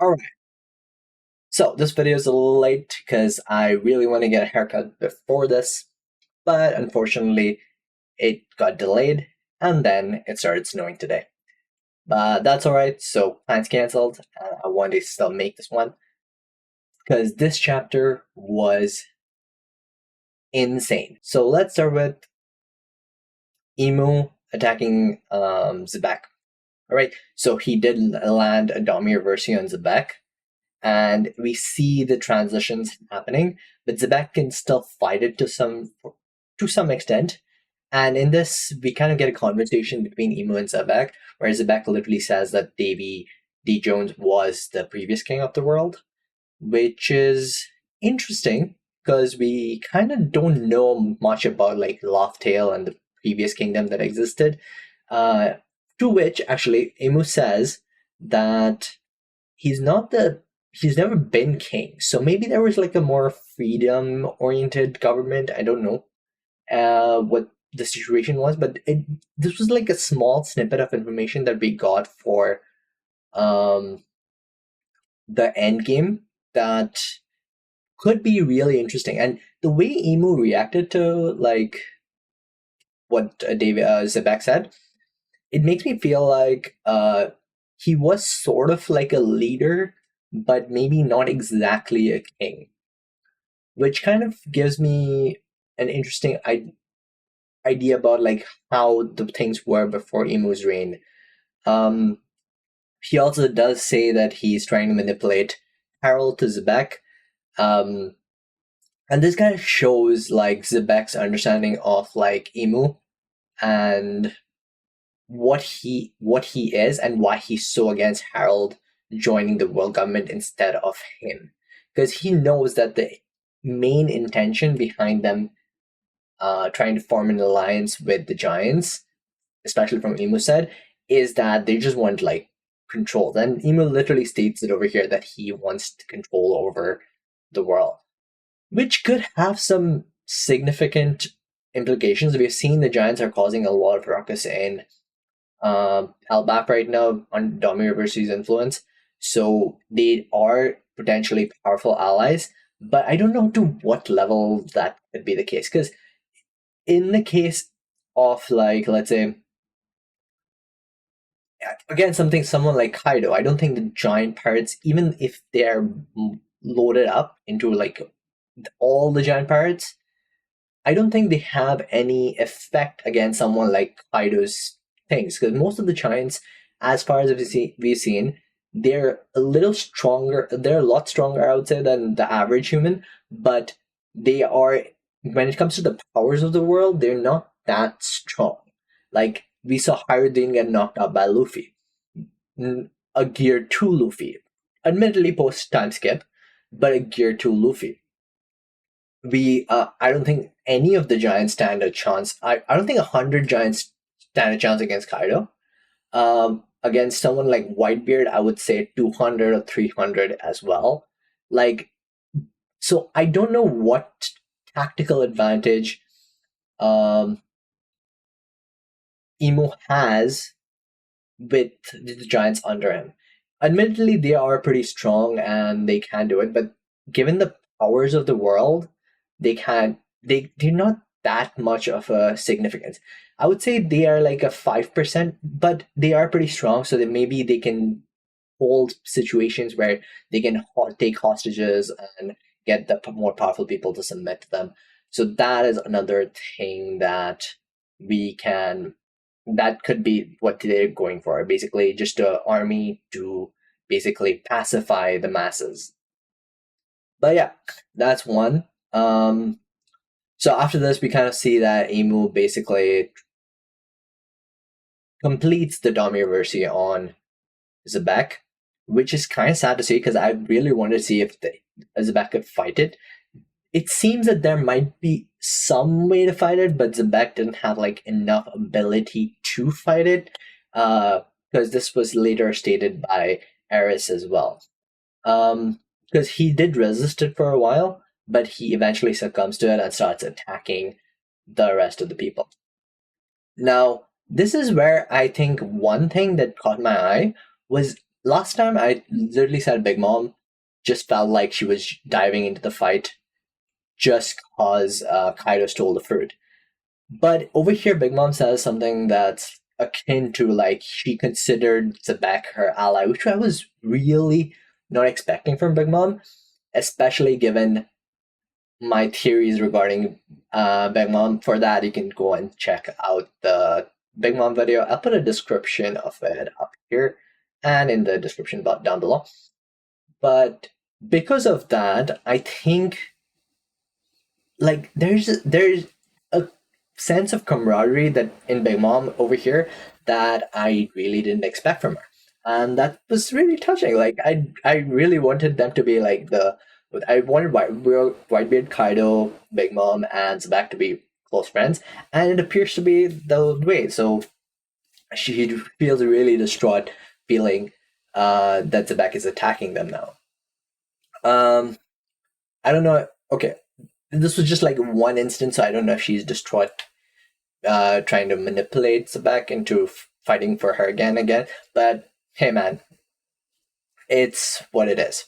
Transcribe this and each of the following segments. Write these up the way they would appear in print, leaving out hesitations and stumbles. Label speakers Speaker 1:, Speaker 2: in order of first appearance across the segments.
Speaker 1: Alright, so this video is a little late because I really want to get a haircut before this, but unfortunately it got delayed and then it started snowing today. But that's alright, so plans cancelled. I want to still make this one because this chapter was insane. So let's start with Emu attacking Zebek. Alright, so he did land a Domir Versi on Zebek, and we see the transitions happening, but Zebek can still fight it to some extent. And in this, we kind of get a conversation between Emu and Zebek, where Zebek literally says that Davy D. Jones was the previous king of the world, which is interesting because we kind of don't know much about like Loftail and the previous kingdom that existed. To which actually Emu says that he's never been king, so maybe there was like a more freedom oriented government. I don't know what the situation was, but this was like a small snippet of information that we got for um the end game that could be really interesting. And the way Emu reacted to like what David Zebek said, it makes me feel like he was sort of like a leader, but maybe not exactly a king, which kind of gives me an interesting idea about like how the things were before Emu's reign. Um, he also does say that he's trying to manipulate Harold to Zebek, um, and this kind of shows like Zebek's understanding of like Emu and what he is and why he's so against Harold joining the world government instead of him, because he knows that the main intention behind them trying to form an alliance with the giants, especially from Emu's side, is that they just want like control. And Emu literally states it over here that he wants control over the world, which could have some significant implications. We've seen the giants are causing a lot of ruckus in Elbap right now on Domir University's influence, so they are potentially powerful allies. But I don't know to what level that could be the case, because in the case of like, let's say, again, someone like Kaido, I don't think the giant pirates, even if they're loaded up into like all the giant pirates, I don't think they have any effect against someone like Kaido's things, because most of the giants, as far as we've seen, they're a little stronger. They're a lot stronger, I would say, than the average human. But they are, when it comes to the powers of the world, they're not that strong. Like we saw Hyruddin get knocked out by Luffy, a Gear 2 Luffy, admittedly post time skip, but a Gear 2 Luffy. I don't think any of the giants stand a chance. I don't think 100 giants stand a chance against Kaido. Against someone like Whitebeard, I would say 200 or 300 as well. Like, so I don't know what tactical advantage um, Emu has with the giants under him. Admittedly, they are pretty strong and they can do it, but given the powers of the world, they can't. They're not that much of a significance. I would say they are like a 5%, but they are pretty strong, so that maybe they can hold situations where they can take hostages and get the more powerful people to submit to them. So that is another thing that we can. That could be what they're going for. Basically, just an army to basically pacify the masses. But yeah, that's one. So after this, we kind of see that Emu basically completes the Domiverse on Zebek, which is kind of sad to see because I really wanted to see if Zebek could fight it. It seems that there might be some way to fight it, but Zebek didn't have like enough ability to fight it, because this was later stated by Eris as well. Because he did resist it for a while, but he eventually succumbs to it and starts attacking the rest of the people. Now, this is where I think one thing that caught my eye was last time I literally said Big Mom just felt like she was diving into the fight just cause Kaido stole the fruit. But over here, Big Mom says something that's akin to like she considered Zebek her ally, which I was really not expecting from Big Mom, especially given my theories regarding Big Mom. For that, you can go and check out the Big Mom video. I'll put a description of it up here and in the description down below. But because of that, I think like there's a sense of camaraderie that in Big Mom over here that I really didn't expect from her. And that was really touching. Like I really wanted them to be like I wanted Whitebeard, Kaido, Big Mom, and Zebak to be close friends, and it appears to be the way. So she feels really distraught, feeling that Zebak is attacking them now. Um, I don't know. Okay, this was just like one instance, so I don't know if she's distraught, trying to manipulate Zebak into fighting for her again. But hey, man, it's what it is.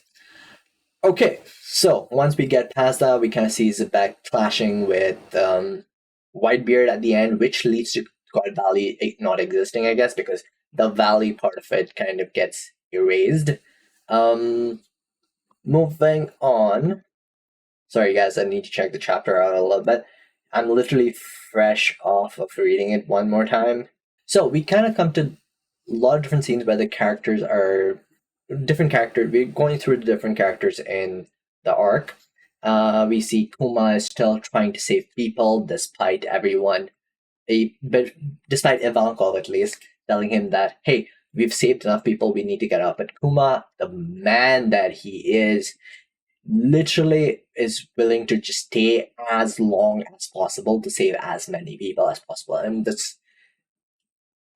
Speaker 1: Okay, so once we get past that, we kind of see Zebek clashing with Whitebeard at the end, which leads to God Valley not existing, I guess, because the valley part of it kind of gets erased. Um, moving on. Sorry, guys, I need to check the chapter out a little bit. I'm literally fresh off of reading it one more time. So we kind of come to a lot of different scenes where the characters are different characters. We're going through the different characters in the arc. We see Kuma is still trying to save people despite everyone, but despite Ivankov at least telling him that, hey, we've saved enough people, we need to get up. But Kuma, the man that he is, literally is willing to just stay as long as possible to save as many people as possible. And that's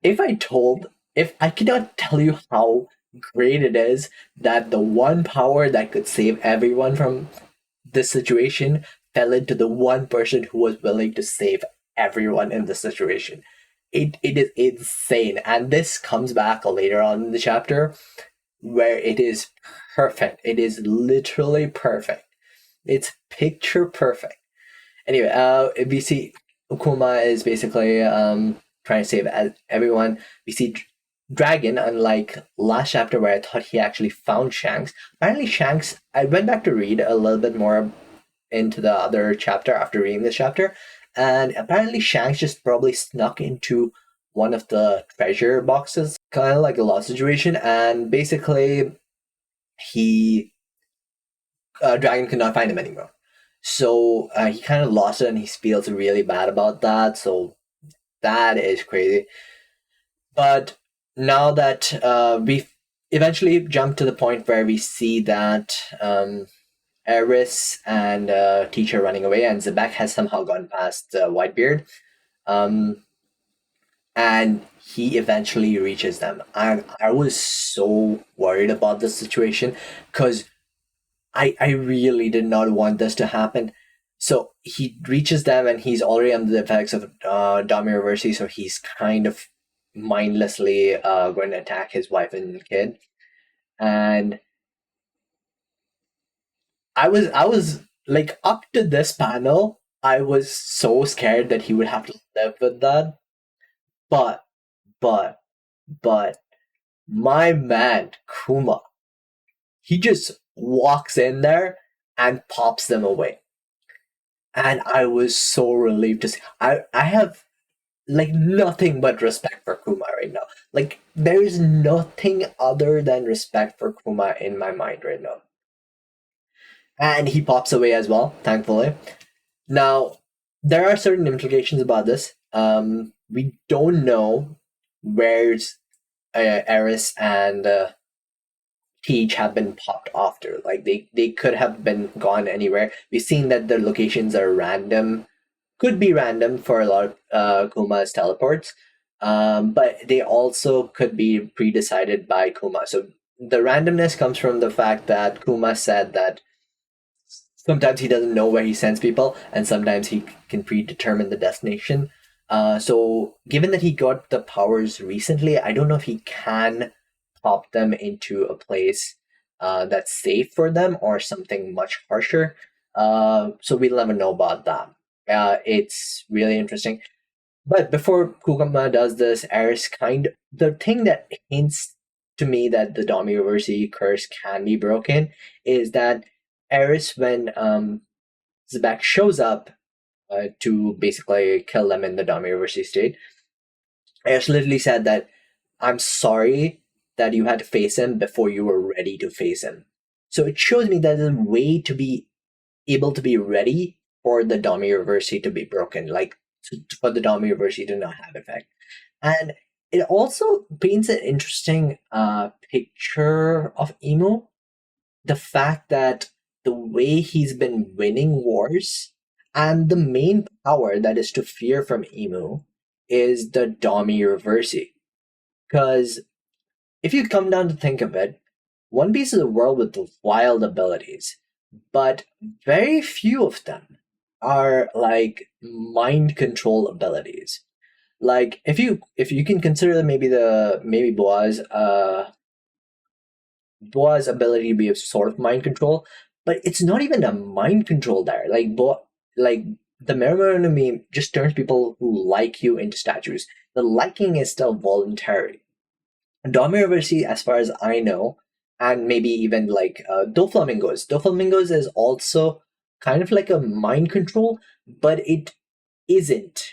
Speaker 1: if I cannot tell you how great it is that the one power that could save everyone from this situation fell into the one person who was willing to save everyone in the situation. It is insane. And this comes back later on in the chapter where it is perfect. It is literally perfect. It's picture perfect. Anyway, we see Ukuma is basically trying to save everyone. We see Dragon, unlike last chapter where I thought he actually found Shanks. Apparently, Shanks. I went back to read a little bit more into the other chapter after reading this chapter, and apparently Shanks just probably snuck into one of the treasure boxes, kind of like a lost situation, and basically he Dragon could not find him anymore. So he kind of lost it, and he feels really bad about that. So that is crazy. But now that we eventually jump to the point where we see that Eris and Teach are running away, and Zebek has somehow gone past Whitebeard. And he eventually reaches them. I was so worried about this situation because I really did not want this to happen. So he reaches them and he's already under the effects of Dami Reversi, so he's kind of mindlessly going to attack his wife and kid. And I was like, up to this panel, I was so scared that he would have to live with that. But but but my man Kuma, he just walks in there and pops them away. And I was so relieved to see. I have like nothing but respect for Kuma right now. Like there is nothing other than respect for Kuma in my mind right now. And he pops away as well, thankfully. Now, there are certain implications about this. We don't know where's Eris and Teach have been popped after. Like they could have been gone anywhere. We've seen that the locations are random, could be random for a lot of Kuma's teleports, but they also could be pre-decided by Kuma. So the randomness comes from the fact that Kuma said that sometimes he doesn't know where he sends people, and sometimes he can predetermine the destination. So given that he got the powers recently, I don't know if he can pop them into a place that's safe for them or something much harsher. So we'll never know about that. It's really interesting. But before Kugama does this, the thing that hints to me that the Domiroverse curse can be broken is that Eris, when Zebek shows up to basically kill them in the Domiroverse state, Eris literally said that I'm sorry that you had to face him before you were ready to face him. So it shows me that there's a way to be able to be ready for the Domiroverse to be broken, like for the Domiroverse to not have effect. And it also paints an interesting picture of Emu. The fact that the way he's been winning wars, and the main power that is to fear from Emu is the Domiroverse. Because if you come down to think of it, One Piece is a world with wild abilities, but very few of them are like mind control abilities. Like if you can consider maybe Boa's ability to be a sort of mind control, but it's not even a mind control there. Like the Mermaid meme just turns people who like you into statues. The liking is still voluntary. Domiroverse, as far as I know, and maybe even like Doflamingos. Doflamingos is also kind of like a mind control, but it isn't.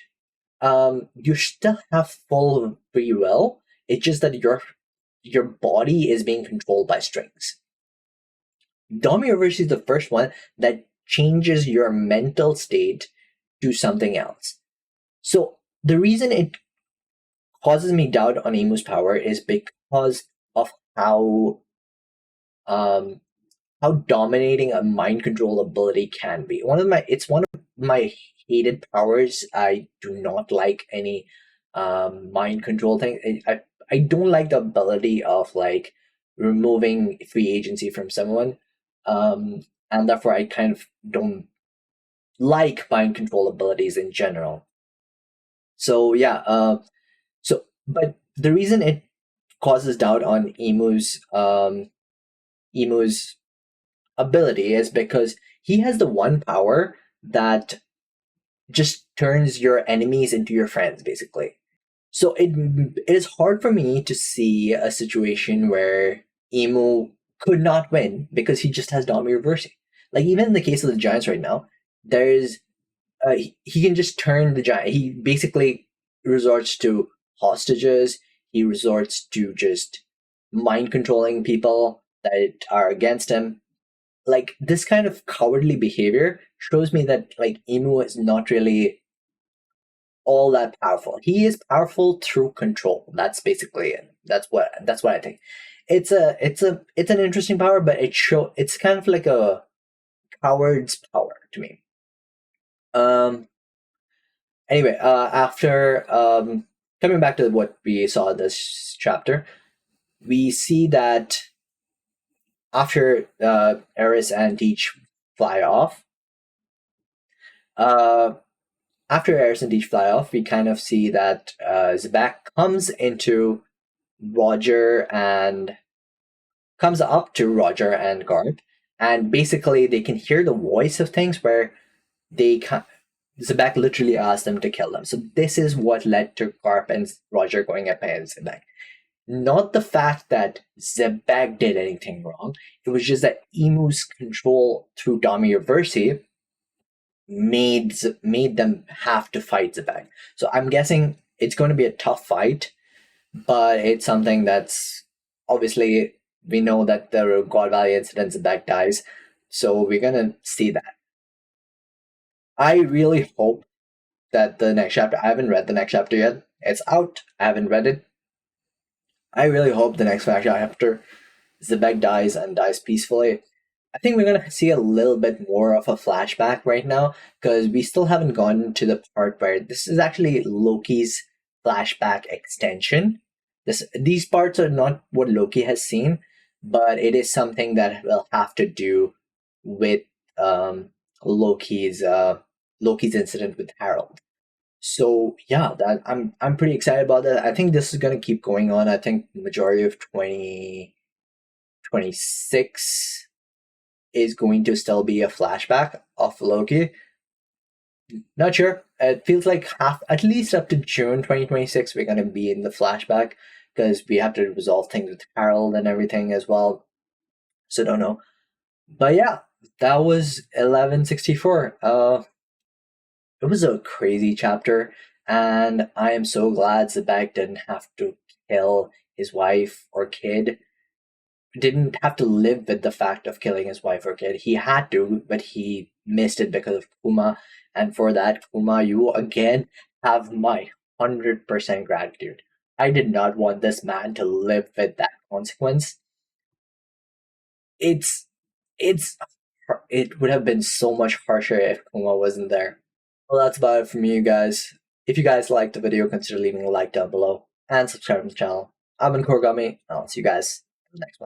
Speaker 1: You still have full free will. It's just that your body is being controlled by strings. Domiroverse is the first one that changes your mental state to something else. So the reason it causes me doubt on Emu's power is because of um, how dominating a mind control ability can be. It's one of my hated powers. I do not like any mind control thing. I don't like the ability of like removing free agency from someone, and therefore I kind of don't like mind control abilities in general. So yeah, but the reason it causes doubt on Emu's ability is because he has the one power that just turns your enemies into your friends, basically. So it is hard for me to see a situation where Emu could not win because he just has Domiroverse. Like even in the case of the Giants right now, there's he can just turn the Giant. He basically resorts to hostages. He resorts to just mind controlling people that are against him. Like this kind of cowardly behavior shows me that like Emu is not really all that powerful. He is powerful through control. That's basically it. That's what I think. It's an interesting power, but it's kind of like a coward's power to me. Um anyway, after coming back to what we saw in this chapter, we see that after Eris and Teach fly off, uh, we kind of see that Zebak comes up to Roger and Garp, and basically they can hear the voice of things where Zebak literally asked them to kill them. So this is what led to Garp and Roger going up against Zebak. Not the fact that Zebak did anything wrong. It was just that Emu's control through Domiroverse made them have to fight Zebak. So I'm guessing it's going to be a tough fight, but it's something that's obviously we know that the God Valley incident Zebak dies, so we're gonna see that. I really hope that the next chapter. I haven't read the next chapter yet. It's out. I haven't read it. I really hope the next chapter Zebek dies and dies peacefully. I think we're gonna see a little bit more of a flashback right now because we still haven't gotten to the part where this is actually Loki's flashback extension. These parts are not what Loki has seen, but it is something that will have to do with Loki's incident with Harold. So yeah, that I'm pretty excited about that. I think this is gonna keep going on. I think the majority of 2026 is going to still be a flashback of Loki. Not sure. It feels like half, at least up to June 2026, we're gonna be in the flashback because we have to resolve things with Harold and everything as well. So don't know. But yeah, that was 1164. It was a crazy chapter, and I am so glad Zebek didn't have to kill his wife or kid. Didn't have to live with the fact of killing his wife or kid. He had to, but he missed it because of Kuma. And for that, Kuma, you again have my 100% gratitude. I did not want this man to live with that consequence. It's it's it would have been so much harsher if Kuma wasn't there. Well, that's about it from you guys. If you guys liked the video, consider leaving a like down below and subscribing to the channel. I've been Korigami, and I'll see you guys in the next one.